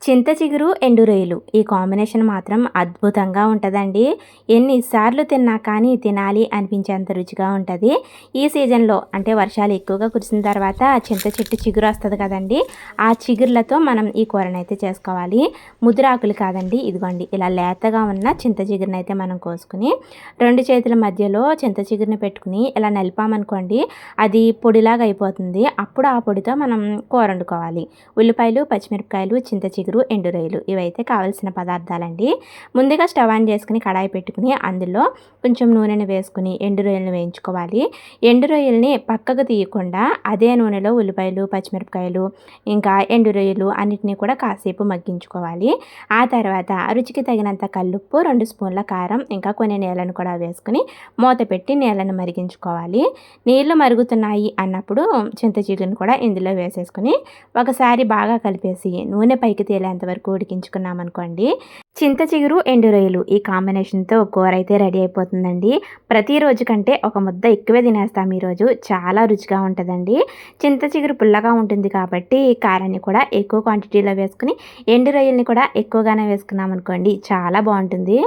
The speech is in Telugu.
చింత చిగురు, ఎండు రొయ్యలు ఈ కాంబినేషన్ మాత్రం అద్భుతంగా ఉంటదండి. ఎన్నిసార్లు తిన్నా కానీ తినాలి అనిపించేంత రుచిగా ఉంటది. ఈ సీజన్‌లో అంటే వర్షాలు ఎక్కువగా కురిసిన తర్వాత చింత చెట్టు చిగురొస్తది కదండీ! ఆ చిగుర్లతో మనం ఈ కూరనైతే చేసుకోవాలి. ముదురాకులు కాదండి. ఇదిగోండి ఇలా లేతగా ఉన్న చింత చిగురునైతే మనం కోసుకొని 2 చేతుల మధ్యలో చింత చిగురుని పెట్టుకొని ఇలా నలిపామనుకోండి అది పొడిలాగా అయిపోతుంది. అప్పుడు ఆ పొడితో మనం కూర వండుకోవాలి. ఉల్లిపాయలు, పచ్చిమిరపకాయలు, చింత చిగురు, ఎండు రొయ్యలు ఇవైతే కావాల్సిన పదార్థాలండి. ముందుగా స్టవ్ ఆన్ చేసుకొని కడాయి పెట్టుకొని అందులో కొంచెం నూనెను వేసుకొని ఎండు రొయ్యలను వేయించుకోవాలి. ఎండు రొయ్యల్ని పక్కకు తీయకుండా అదే నూనెలో ఉల్లిపాయలు, పచ్చిమిరపకాయలు ఇంకా ఎండు రొయ్యలు అన్నిటిని కూడా కాసేపు మగ్గించుకోవాలి. ఆ తర్వాత రుచికి తగినంత కల్లుప్పు, 2 స్పూన్ల కారం ఇంకా కొన్ని నీళ్ళను కూడా వేసుకొని మూత పెట్టి నీళ్ళను మరిగించుకోవాలి. నీళ్లు మరుగుతున్నాయి అన్నప్పుడు చింత చిగురుని కూడా ఇందులో వేసేసుకొని ఒకసారి బాగా కలిపేసి నూనె పైకి తేలేంత వరకు ఉడికించుకున్నామనుకోండి చింత చిగురు, ఎండు రొయ్యలు ఈ కాంబినేషన్‌తో కూర అయితే రెడీ అయిపోతుందండి. ప్రతిరోజు కంటే ఒక ముద్ద ఎక్కువే తినేస్తాం ఈరోజు. చాలా రుచిగా ఉంటదండి. చింత చిగురు పుల్లగా ఉంటుంది కాబట్టి కారాన్ని కూడా ఎక్కువ క్వాంటిటీలో వేసుకొని ఎండు రొయ్యల్ని కూడా ఎక్కువగానే వేసుకున్నామనుకోండి చాలా బావుంటుంది.